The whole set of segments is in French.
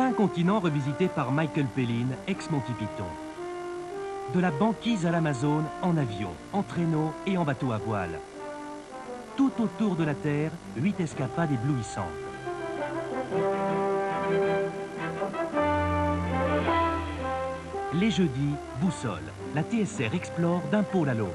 5 continents revisités par Michael Pellin, ex-Monty Python. De la banquise à l'Amazone, en avion, en traîneau et en bateau à voile. Tout autour de la Terre, 8 escapades éblouissantes. Les jeudis, boussole. La TSR explore d'un pôle à l'autre.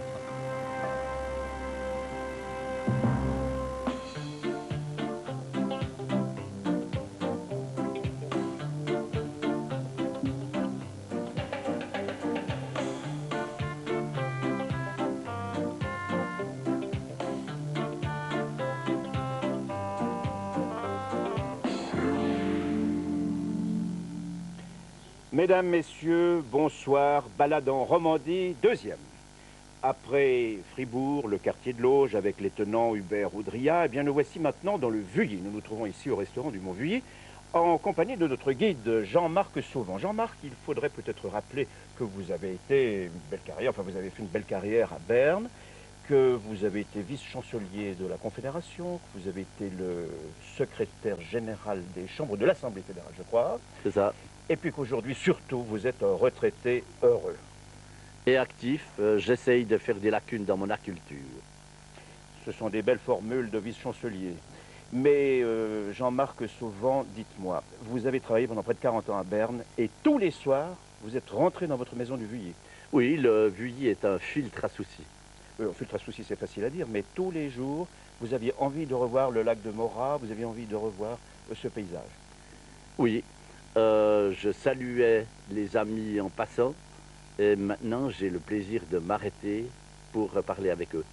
Mesdames, Messieurs, bonsoir, balade en Romandie, deuxième. Après Fribourg, le quartier de l'Auge, avec les tenants Hubert Oudria, eh bien nous voici maintenant dans le Vuilly. Nous nous trouvons ici au restaurant du Mont Vuilly, en compagnie de notre guide Jean-Marc Sauvant. Jean-Marc, il faudrait peut-être rappeler que vous avez été une belle carrière, enfin vous avez fait une belle carrière à Berne, que vous avez été vice-chancelier de la Confédération, que vous avez été le secrétaire général des chambres de l'Assemblée fédérale, je crois. C'est ça. Et puis qu'aujourd'hui, surtout, vous êtes un retraité heureux. Et actif, j'essaye de faire des lacunes dans mon agriculture. Ce sont des belles formules de vice-chancelier. Mais Jean-Marc Sauvant, dites-moi, vous avez travaillé pendant près de 40 ans à Berne et tous les soirs, vous êtes rentré dans votre maison du Vuilly. Oui, le Vuilly est un filtre à soucis. Un filtre à soucis, c'est facile à dire, mais tous les jours, vous aviez envie de revoir le lac de Morat, vous aviez envie de revoir ce paysage. Oui. Je saluais les amis en passant et maintenant j'ai le plaisir de m'arrêter pour parler avec eux.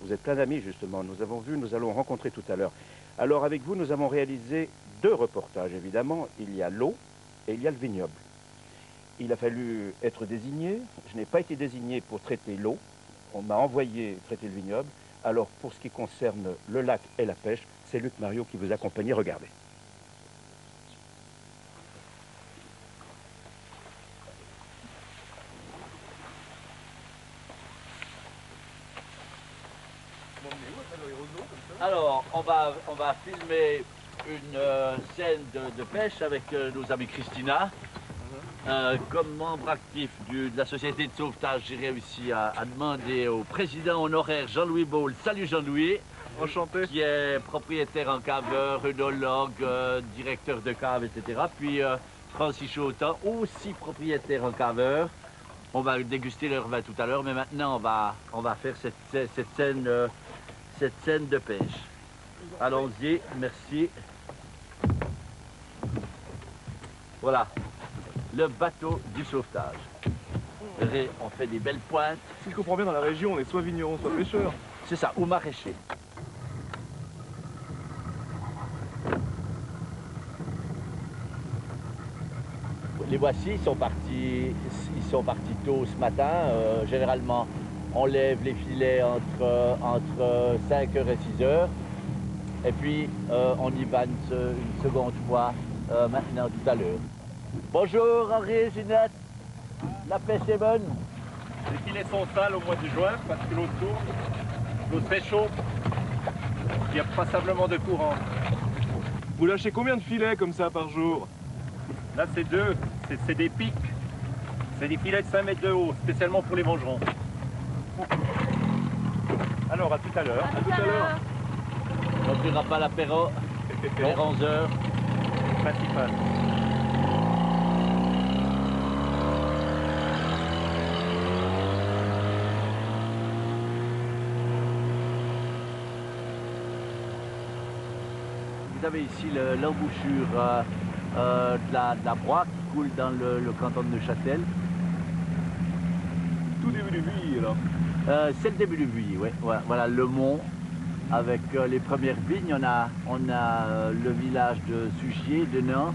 Vous êtes plein d'amis justement, nous avons vu, nous allons rencontrer tout à l'heure. Alors avec vous, nous avons réalisé 2 reportages évidemment. Il y a l'eau et il y a le vignoble. Il a fallu être désigné, je n'ai pas été désigné pour traiter l'eau, on m'a envoyé traiter le vignoble. Alors pour ce qui concerne le lac et la pêche, c'est Luc Mariot qui vous accompagne, regardez. Alors, on va filmer une scène de pêche avec nos amis Christina. Comme membre actif de la société de sauvetage, j'ai réussi à demander au président honoraire Jean-Louis Baul, salut Jean-Louis, enchanté, qui est propriétaire en caveur, œnologue, directeur de cave, etc. Puis Francis Chautin, aussi propriétaire en caveur. On va déguster leur vin tout à l'heure, mais maintenant on va faire cette scène de pêche. Allons-y, merci. Voilà, le bateau du sauvetage. Vous verrez, on fait des belles pointes. Si je comprends bien, dans la région, on est soit vigneron, soit pêcheur. C'est ça, ou maraîcher. Les voici, ils sont partis tôt ce matin. Généralement, on lève les filets entre 5h et 6h. Et puis, on y va une seconde fois maintenant tout à l'heure. Bonjour Henri et Ginette. La pêche est bonne. Les filets sont sales au mois de juin parce que l'eau tourne, l'eau très chaude. Il y a passablement de courant. Vous lâchez combien de filets comme ça par jour? Là, c'est 2. C'est des pics. C'est des filets de 5 mètres de haut, spécialement pour les vengerons. Alors, à tout à l'heure. À tout à l'heure. On ne tuera pas l'apéro vers 11h. Principal. Vous avez ici l'embouchure de la Broye qui coule dans le canton de Neuchâtel. Tout début du Vuilly, alors. C'est le début du Vuilly, oui. Voilà le mont avec les premières vignes. On a le village de Suchier, de Nantes.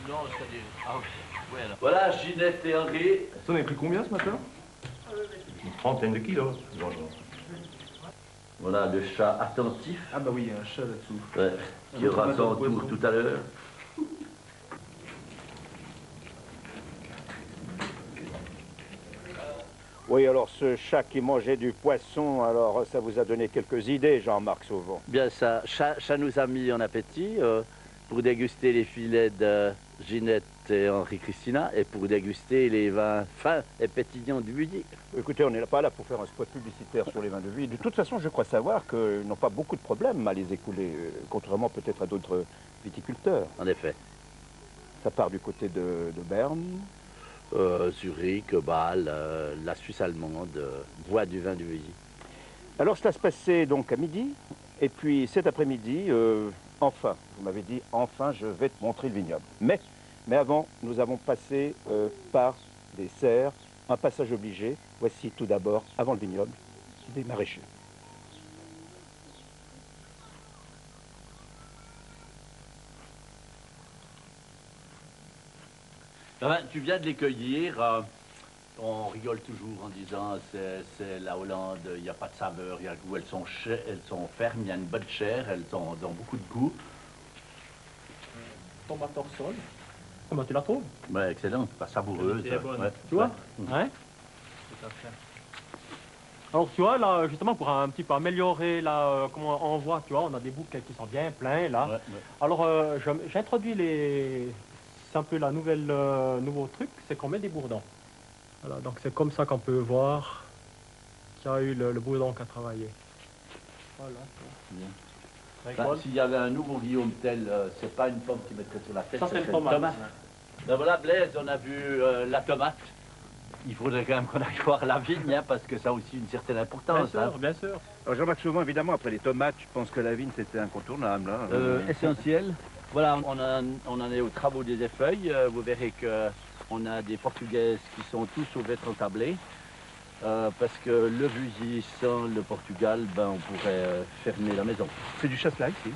Non, c'est-à-dire... Ah oui, voilà. Voilà, Ginette et Henri. Ça en avez pris combien ce matin? Une trentaine de kilos, vengerons. Voilà le chat attentif. Ah bah oui, il y a un chat là-dessous. Ouais, qui aura son tour tout à l'heure. Oui, alors ce chat qui mangeait du poisson, alors ça vous a donné quelques idées, Jean-Marc Sauvant. Bien ça, chat nous a mis en appétit pour déguster les filets de Ginette et Henri Christina et pour déguster les vins fins et pétillants du Vuilly. Écoutez, on n'est pas là pour faire un spot publicitaire sur les vins de vie. De toute façon, je crois savoir qu'ils n'ont pas beaucoup de problèmes à les écouler, contrairement peut-être à d'autres viticulteurs. En effet. Ça part du côté de Berne. Zurich, Bâle, la Suisse allemande, boit du vin du Vuilly. Alors cela se passait donc à midi, et puis cet après-midi, enfin, vous m'avez dit, enfin je vais te montrer le vignoble. Mais avant, nous avons passé par des serres, un passage obligé. Voici tout d'abord, avant le vignoble, des maraîchers. Enfin, tu viens de les cueillir. On rigole toujours en disant c'est la Hollande, il n'y a pas de saveur, il y a le goût. Elles sont fermes, il y a une bonne chair, elles ont beaucoup de goût. Tomate hors sol. Comment tu la trouves? Ouais, excellent, pas savoureuse. Elle est bonne. Ouais. Tu vois? Ouais. Tout à fait. Alors tu vois là, justement pour un petit peu améliorer là, comment on voit, tu vois, on a des bouquets qui sont bien pleins là. Ouais. Alors j'introduis les... C'est un peu la nouveau truc, c'est qu'on met des bourdons. Voilà, donc c'est comme ça qu'on peut voir qu'il y a eu le bourdon qui a travaillé. Voilà. Bien. Rigole. S'il y avait un nouveau Guillaume Tell, c'est pas une pomme qui mettrait sur la tête, Ça, c'est serait une tomate. Ben voilà, Blaise, on a vu la tomate. Il faudrait quand même qu'on aille voir la vigne, hein, parce que ça a aussi une certaine importance. Bien sûr, bien sûr. Alors Jean-Marc Sauvant, évidemment, après les tomates, je pense que la vigne c'était incontournable. Hein. Essentiel. Voilà, on en est aux travaux des effeuilles. Vous verrez qu'on a des Portugaises qui sont tous au être entablés. Parce que le Vuilly sans le Portugal, ben, on pourrait fermer la maison. C'est du chasselas ici.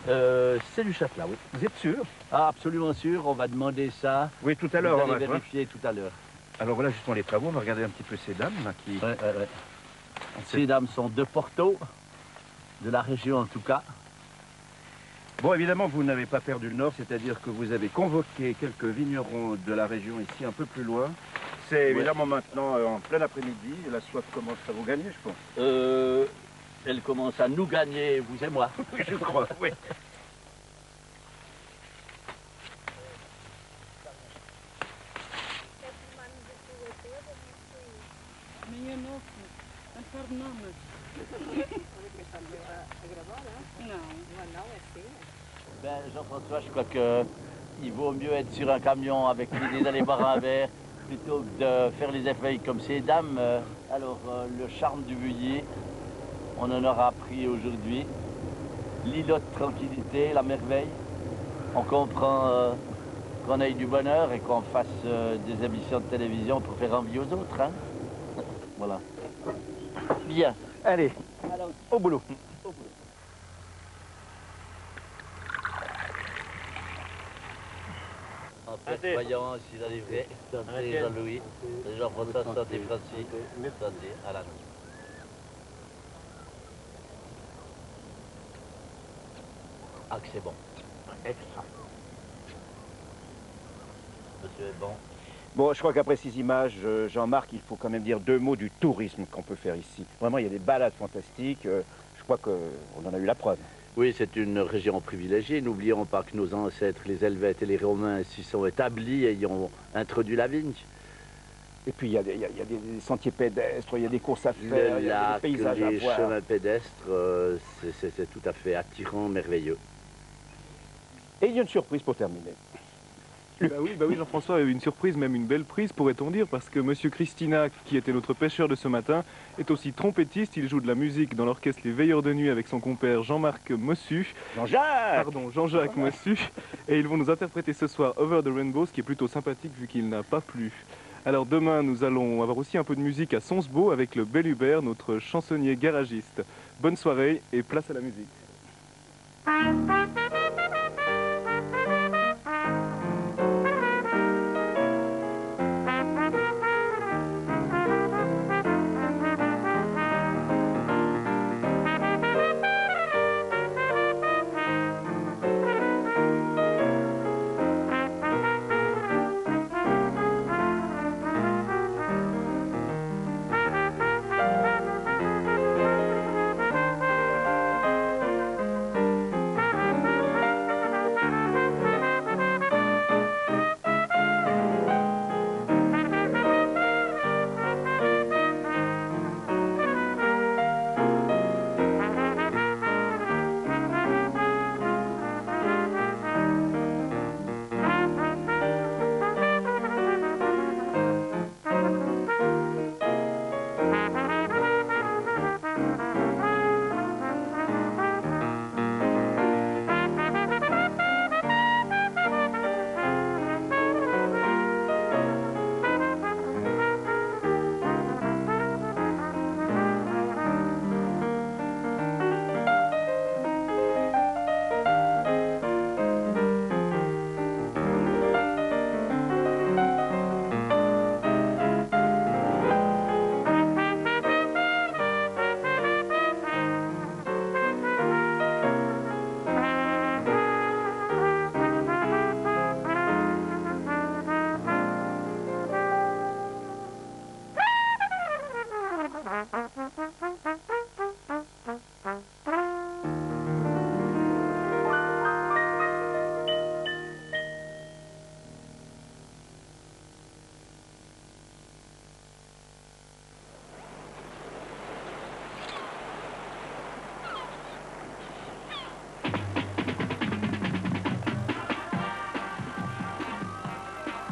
C'est du chasselas, oui. Vous êtes sûr? Ah, absolument sûr, on va demander ça. Oui, tout à Vous l'heure. allez vérifier tout à l'heure. Alors voilà justement les travaux, on va regarder un petit peu ces dames là, qui... Ouais. Ces dames sont de Porto, de la région en tout cas. Bon, évidemment, vous n'avez pas perdu le nord, c'est-à-dire que vous avez convoqué quelques vignerons de la région ici, un peu plus loin. C'est évidemment maintenant en plein après-midi, la soif commence à vous gagner, je pense. Elle commence à nous gagner, vous et moi. Oui, je crois, oui. Ben, Jean-François, je crois qu'il vaut mieux être sur un camion avec l'idée d'aller boire un verre plutôt que de faire les effeuilles comme ces dames. Alors, le charme du Vuilly, on en aura appris aujourd'hui. L'îlot de tranquillité, la merveille. On comprend qu'on ait du bonheur et qu'on fasse des émissions de télévision pour faire envie aux autres. Hein. Voilà. Bien. Allez, Alors, au boulot. En fait, voyons s'il arriverait. Santé Jean-Louis, Jean-François, santé Francis, santé Alan. Ah, que c'est bon. Extra. Monsieur est bon. Bon, je crois qu'après ces images, Jean-Marc, il faut quand même dire deux mots du tourisme qu'on peut faire ici. Vraiment, il y a des balades fantastiques. Je crois qu'on en a eu la preuve. Oui, c'est une région privilégiée. N'oublions pas que nos ancêtres, les Helvètes et les Romains, s'y sont établis et y ont introduit la vigne. Et puis, il y a des sentiers pédestres, il y a des courses à faire, il y a des paysages à les voir. chemins pédestres, c'est tout à fait attirant, merveilleux. Et il y a une surprise pour terminer. Bah oui, Jean-François, une surprise, même une belle prise, pourrait-on dire, parce que Monsieur Christina, qui était notre pêcheur de ce matin, est aussi trompettiste. Il joue de la musique dans l'orchestre Les Veilleurs de Nuit avec son compère Jean-Marc Mossu. Jean-Jacques Mossu. Et ils vont nous interpréter ce soir Over the Rainbow, ce qui est plutôt sympathique vu qu'il n'a pas plu. Alors demain, nous allons avoir aussi un peu de musique à Sonsbeau avec le Bel Hubert, notre chansonnier garagiste. Bonne soirée et place à la musique.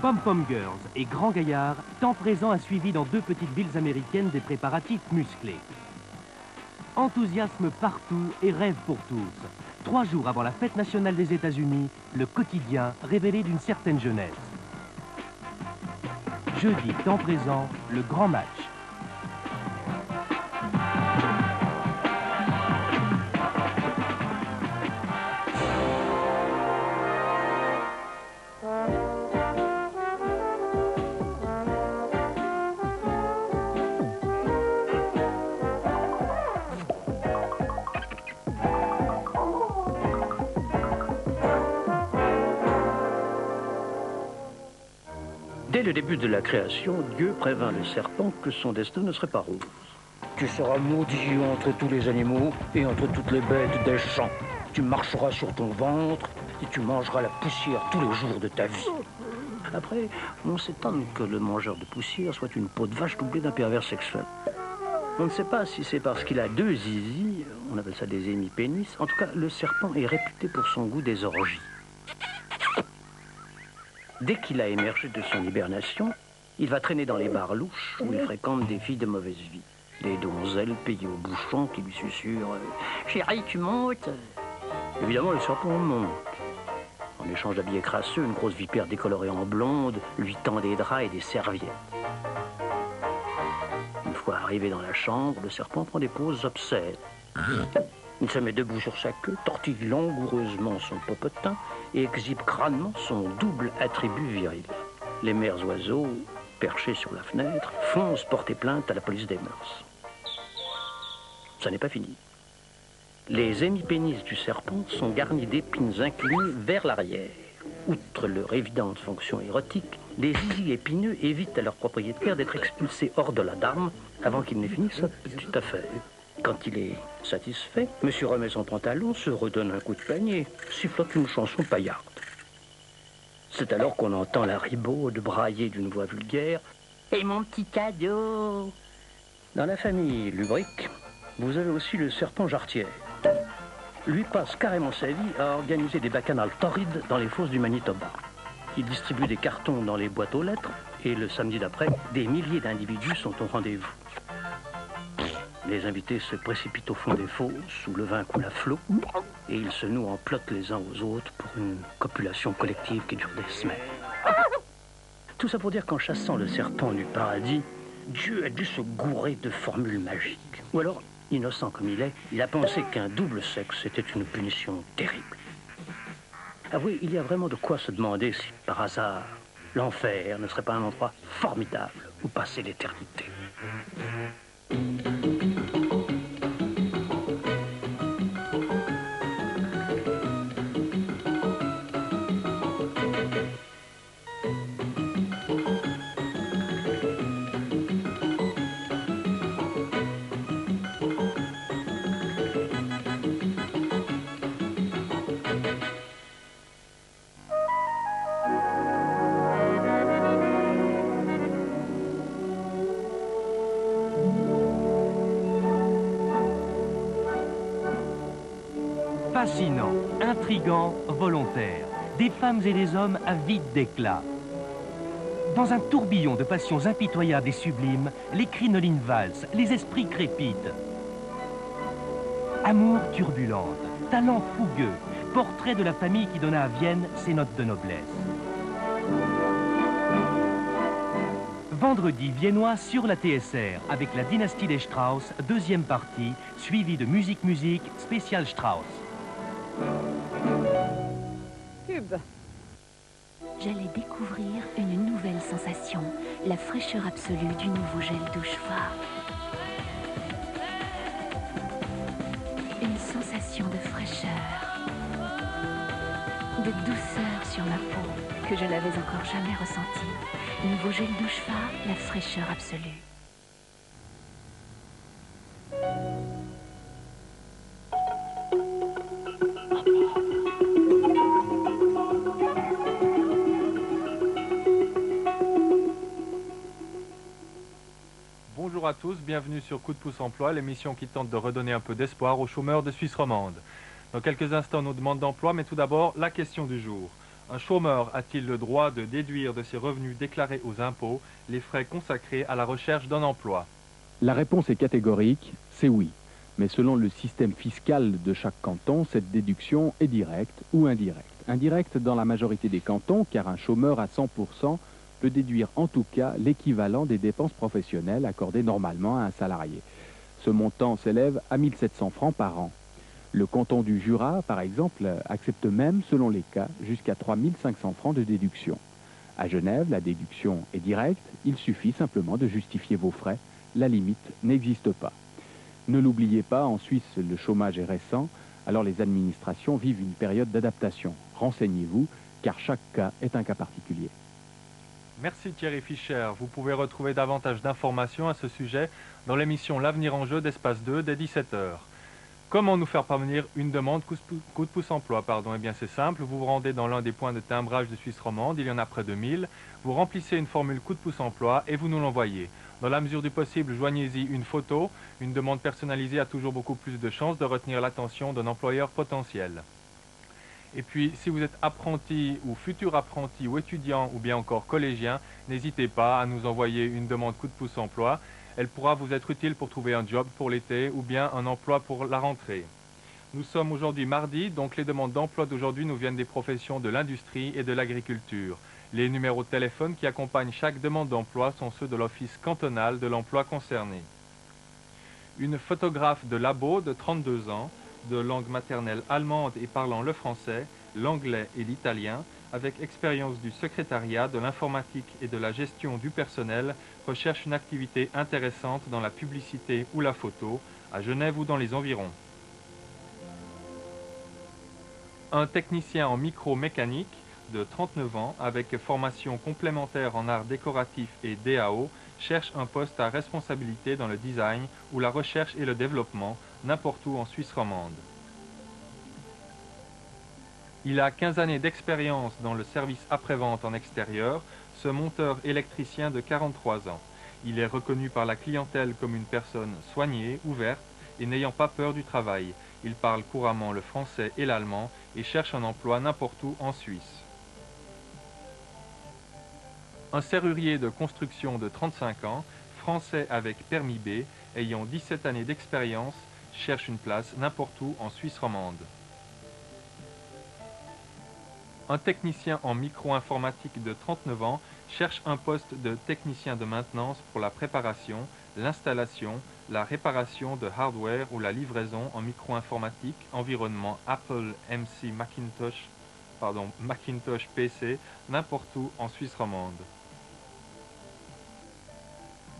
Pom Pom Girls et Grand Gaillard, temps présent a suivi dans 2 petites villes américaines des préparatifs musclés. Enthousiasme partout et rêve pour tous. 3 jours avant la fête nationale des États-Unis, le quotidien révélé d'une certaine jeunesse. Jeudi, temps présent, le grand match. Dès le début de la création, Dieu prévint le serpent que son destin ne serait pas rose. Tu seras maudit entre tous les animaux et entre toutes les bêtes des champs. Tu marcheras sur ton ventre et tu mangeras la poussière tous les jours de ta vie. Après, on s'étonne que le mangeur de poussière soit une peau de vache doublée d'un pervers sexuel. On ne sait pas si c'est parce qu'il a 2 zizi, on appelle ça des hémipénis. En tout cas, le serpent est réputé pour son goût des orgies. Dès qu'il a émergé de son hibernation, il va traîner dans les bars louches où il fréquente des filles de mauvaise vie. Des donzelles payées au bouchon qui lui susurrent « Chérie, tu montes ?» Évidemment, le serpent monte. En échange d'habillés crasseux, une grosse vipère décolorée en blonde lui tend des draps et des serviettes. Une fois arrivé dans la chambre, le serpent prend des poses obscènes. Il se met debout sur sa queue, tortille langoureusement son popotin et exhibe crânement son double attribut viril. Les mères oiseaux, perchés sur la fenêtre, foncent porter plainte à la police des mœurs. Ça n'est pas fini. Les hémipénis du serpent sont garnis d'épines inclinées vers l'arrière. Outre leur évidente fonction érotique, les zizis épineux évitent à leur propriétaire d'être expulsés hors de la dame avant qu'il n'ait fini sa petite affaire. Quand il est satisfait, monsieur remet son pantalon, se redonne un coup de panier, sifflote une chanson paillarde. C'est alors qu'on entend la ribaude brailler d'une voix vulgaire « Et mon petit cadeau !» Dans la famille Lubrique, vous avez aussi le serpent jarretière. Lui passe carrément sa vie à organiser des bacchanales torrides dans les fosses du Manitoba. Il distribue des cartons dans les boîtes aux lettres et le samedi d'après, des milliers d'individus sont au rendez-vous. Les invités se précipitent au fond des fosses où le vin coule à flot et ils se nouent en plotte les uns aux autres pour une copulation collective qui dure des semaines. Tout ça pour dire qu'en chassant le serpent du paradis, Dieu a dû se gourer de formules magiques. Ou alors, innocent comme il est, il a pensé qu'un double sexe était une punition terrible. Avouez, il y a vraiment de quoi se demander si, par hasard, l'enfer ne serait pas un endroit formidable où passer l'éternité. Fascinant, intrigant, volontaire. Des femmes et des hommes avides d'éclat. Dans un tourbillon de passions impitoyables et sublimes, les crinolines valsent, les esprits crépitent. Amour turbulente, talent fougueux, portrait de la famille qui donna à Vienne ses notes de noblesse. Vendredi viennois sur la TSR avec la dynastie des Strauss, 2e partie, suivie de Musique spécial Strauss. Pub. J'allais découvrir une nouvelle sensation, la fraîcheur absolue du nouveau gel douche froid. Une sensation de fraîcheur, de douceur sur ma peau que je n'avais encore jamais ressentie. Nouveau gel douche froid, la fraîcheur absolue. Bonjour à tous, bienvenue sur Coup de pouce emploi, l'émission qui tente de redonner un peu d'espoir aux chômeurs de Suisse romande. Dans quelques instants, nos demandes d'emploi, mais tout d'abord, la question du jour. Un chômeur a-t-il le droit de déduire de ses revenus déclarés aux impôts les frais consacrés à la recherche d'un emploi? La réponse est catégorique, c'est oui. Mais selon le système fiscal de chaque canton, cette déduction est directe ou indirecte. Indirecte dans la majorité des cantons, car un chômeur à 100% peut déduire en tout cas l'équivalent des dépenses professionnelles accordées normalement à un salarié. Ce montant s'élève à 1 700 francs par an. Le canton du Jura, par exemple, accepte même, selon les cas, jusqu'à 3 500 francs de déduction. À Genève, la déduction est directe, il suffit simplement de justifier vos frais, la limite n'existe pas. Ne l'oubliez pas, en Suisse, le chômage est récent, alors les administrations vivent une période d'adaptation. Renseignez-vous, car chaque cas est un cas particulier. Merci Thierry Fischer. Vous pouvez retrouver davantage d'informations à ce sujet dans l'émission L'avenir en jeu d'Espace 2 dès 17 h. Comment nous faire parvenir une demande coup de pouce emploi Eh bien c'est simple, vous vous rendez dans l'un des points de timbrage de Suisse romande, il y en a près de 1000, vous remplissez une formule coup de pouce emploi et vous nous l'envoyez. Dans la mesure du possible, joignez-y une photo, une demande personnalisée a toujours beaucoup plus de chances de retenir l'attention d'un employeur potentiel. Et puis, si vous êtes apprenti ou futur apprenti ou étudiant ou bien encore collégien, n'hésitez pas à nous envoyer une demande coup de pouce emploi. Elle pourra vous être utile pour trouver un job pour l'été ou bien un emploi pour la rentrée. Nous sommes aujourd'hui mardi, donc les demandes d'emploi d'aujourd'hui nous viennent des professions de l'industrie et de l'agriculture. Les numéros de téléphone qui accompagnent chaque demande d'emploi sont ceux de l'Office cantonal de l'emploi concerné. Une photographe de labo de 32 ans, de langue maternelle allemande et parlant le français, l'anglais et l'italien, avec expérience du secrétariat, de l'informatique et de la gestion du personnel, recherche une activité intéressante dans la publicité ou la photo, à Genève ou dans les environs. Un technicien en micromécanique de 39 ans, avec formation complémentaire en art décoratif et DAO, cherche un poste à responsabilité dans le design ou la recherche et le développement, n'importe où en Suisse romande. Il a 15 années d'expérience dans le service après-vente en extérieur, ce monteur électricien de 43 ans. Il est reconnu par la clientèle comme une personne soignée, ouverte et n'ayant pas peur du travail. Il parle couramment le français et l'allemand et cherche un emploi n'importe où en Suisse. Un serrurier de construction de 35 ans, français avec permis B, ayant 17 années d'expérience, cherche une place n'importe où en Suisse romande. Un technicien en micro-informatique de 39 ans cherche un poste de technicien de maintenance pour la préparation, l'installation, la réparation de hardware ou la livraison en micro-informatique, environnement Apple MC Macintosh PC, n'importe où en Suisse romande.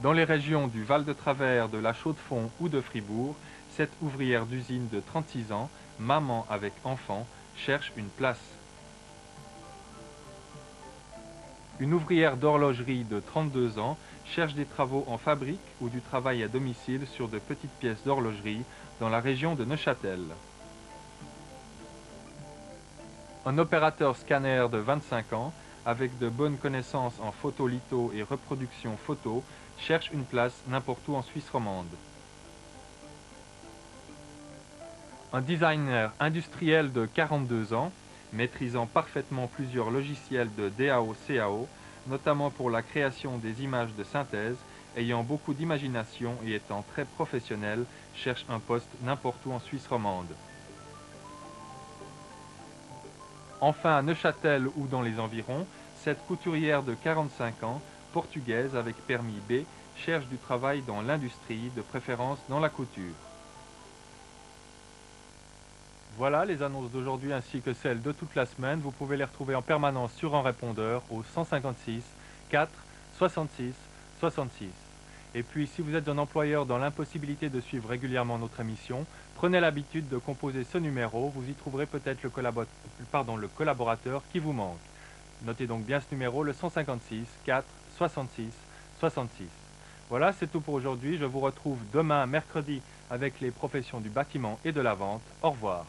Dans les régions du Val-de-Travers, de la Chaux-de-Fonds ou de Fribourg, cette ouvrière d'usine de 36 ans, maman avec enfant, cherche une place. Une ouvrière d'horlogerie de 32 ans cherche des travaux en fabrique ou du travail à domicile sur de petites pièces d'horlogerie dans la région de Neuchâtel. Un opérateur scanner de 25 ans, avec de bonnes connaissances en photolitho et reproduction photo, cherche une place n'importe où en Suisse romande. Un designer industriel de 42 ans, maîtrisant parfaitement plusieurs logiciels de DAO-CAO, notamment pour la création des images de synthèse, ayant beaucoup d'imagination et étant très professionnel, cherche un poste n'importe où en Suisse romande. Enfin, à Neuchâtel ou dans les environs, cette couturière de 45 ans, portugaise avec permis B, cherche du travail dans l'industrie, de préférence dans la couture. Voilà les annonces d'aujourd'hui ainsi que celles de toute la semaine. Vous pouvez les retrouver en permanence sur un répondeur au 156 4 66 66. Et puis si vous êtes un employeur dans l'impossibilité de suivre régulièrement notre émission, prenez l'habitude de composer ce numéro. Vous y trouverez peut-être le collaborateur qui vous manque. Notez donc bien ce numéro, le 156 4 66 66. Voilà, c'est tout pour aujourd'hui. Je vous retrouve demain, mercredi, avec les professions du bâtiment et de la vente. Au revoir.